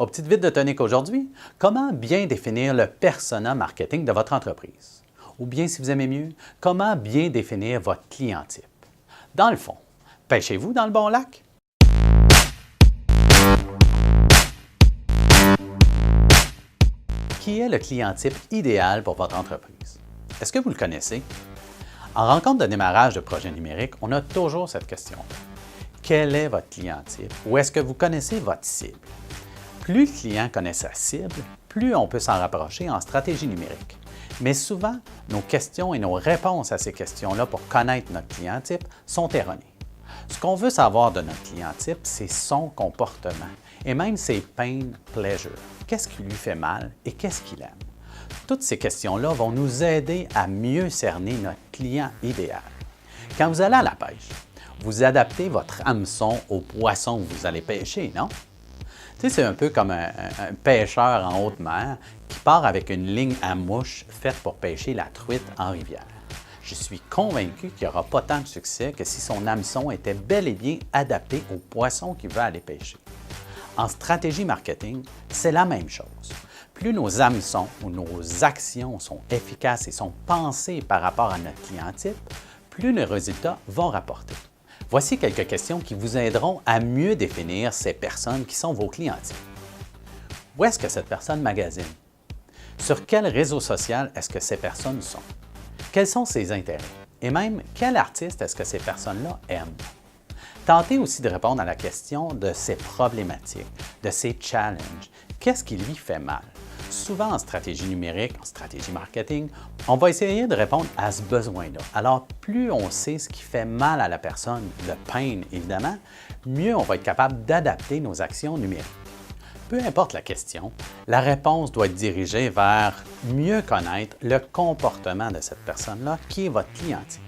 Au Petite Vite de Tonique aujourd'hui, comment bien définir le persona marketing de votre entreprise? Ou bien, si vous aimez mieux, comment bien définir votre client type? Dans le fond, pêchez-vous dans le bon lac? Qui est le client type idéal pour votre entreprise? Est-ce que vous le connaissez? En rencontre de démarrage de projet numérique, on a toujours cette question. Quel est votre client type ou est-ce que vous connaissez votre cible? Plus le client connaît sa cible, plus on peut s'en rapprocher en stratégie numérique. Mais souvent, nos questions et nos réponses à ces questions-là pour connaître notre client type sont erronées. Ce qu'on veut savoir de notre client type, c'est son comportement et même ses pain pleasure. Qu'est-ce qui lui fait mal et qu'est-ce qu'il aime? Toutes ces questions-là vont nous aider à mieux cerner notre client idéal. Quand vous allez à la pêche, vous adaptez votre hameçon au poisson que vous allez pêcher, non? Tu sais, c'est un peu comme un pêcheur en haute mer qui part avec une ligne à mouche faite pour pêcher la truite en rivière. Je suis convaincu qu'il n'y aura pas tant de succès que si son hameçon était bel et bien adapté au poisson qu'il veut aller pêcher. En stratégie marketing, c'est la même chose. Plus nos hameçons ou nos actions sont efficaces et sont pensées par rapport à notre client type, plus les résultats vont rapporter. Voici quelques questions qui vous aideront à mieux définir ces personnes qui sont vos clients types. Où est-ce que cette personne magasine? Sur quel réseau social est-ce que ces personnes sont? Quels sont ses intérêts? Et même, quel artiste est-ce que ces personnes-là aiment? Tentez aussi de répondre à la question de ses problématiques, de ses challenges. Qu'est-ce qui lui fait mal? Souvent en stratégie numérique, en stratégie marketing, on va essayer de répondre à ce besoin-là. Alors, plus on sait ce qui fait mal à la personne, le pain évidemment, mieux on va être capable d'adapter nos actions numériques. Peu importe la question, la réponse doit être dirigée vers mieux connaître le comportement de cette personne-là qui est votre client type.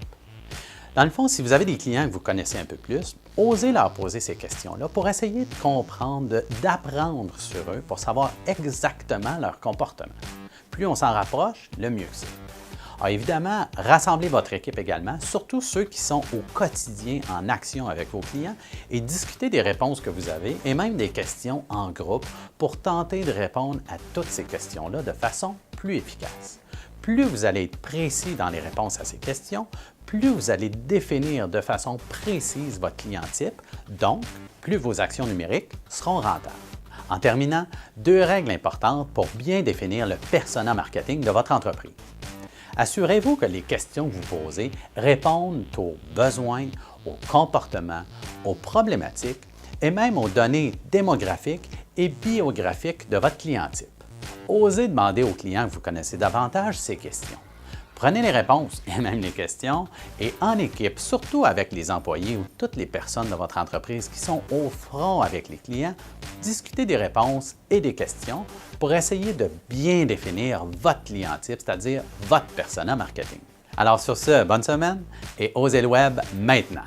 Dans le fond, si vous avez des clients que vous connaissez un peu plus, osez leur poser ces questions-là pour essayer de comprendre, d'apprendre sur eux pour savoir exactement leur comportement. Plus on s'en rapproche, le mieux c'est. Alors évidemment, rassemblez votre équipe également, surtout ceux qui sont au quotidien en action avec vos clients et discutez des réponses que vous avez et même des questions en groupe pour tenter de répondre à toutes ces questions-là de façon plus efficace. Plus vous allez être précis dans les réponses à ces questions, plus vous allez définir de façon précise votre client type, donc plus vos actions numériques seront rentables. En terminant, 2 règles importantes pour bien définir le persona marketing de votre entreprise. Assurez-vous que les questions que vous posez répondent aux besoins, aux comportements, aux problématiques et même aux données démographiques et biographiques de votre client type. Osez demander aux clients que vous connaissez davantage ces questions. Prenez les réponses et même les questions et en équipe, surtout avec les employés ou toutes les personnes de votre entreprise qui sont au front avec les clients, discutez des réponses et des questions pour essayer de bien définir votre client type, c'est-à-dire votre persona marketing. Alors sur ce, bonne semaine et osez le web maintenant!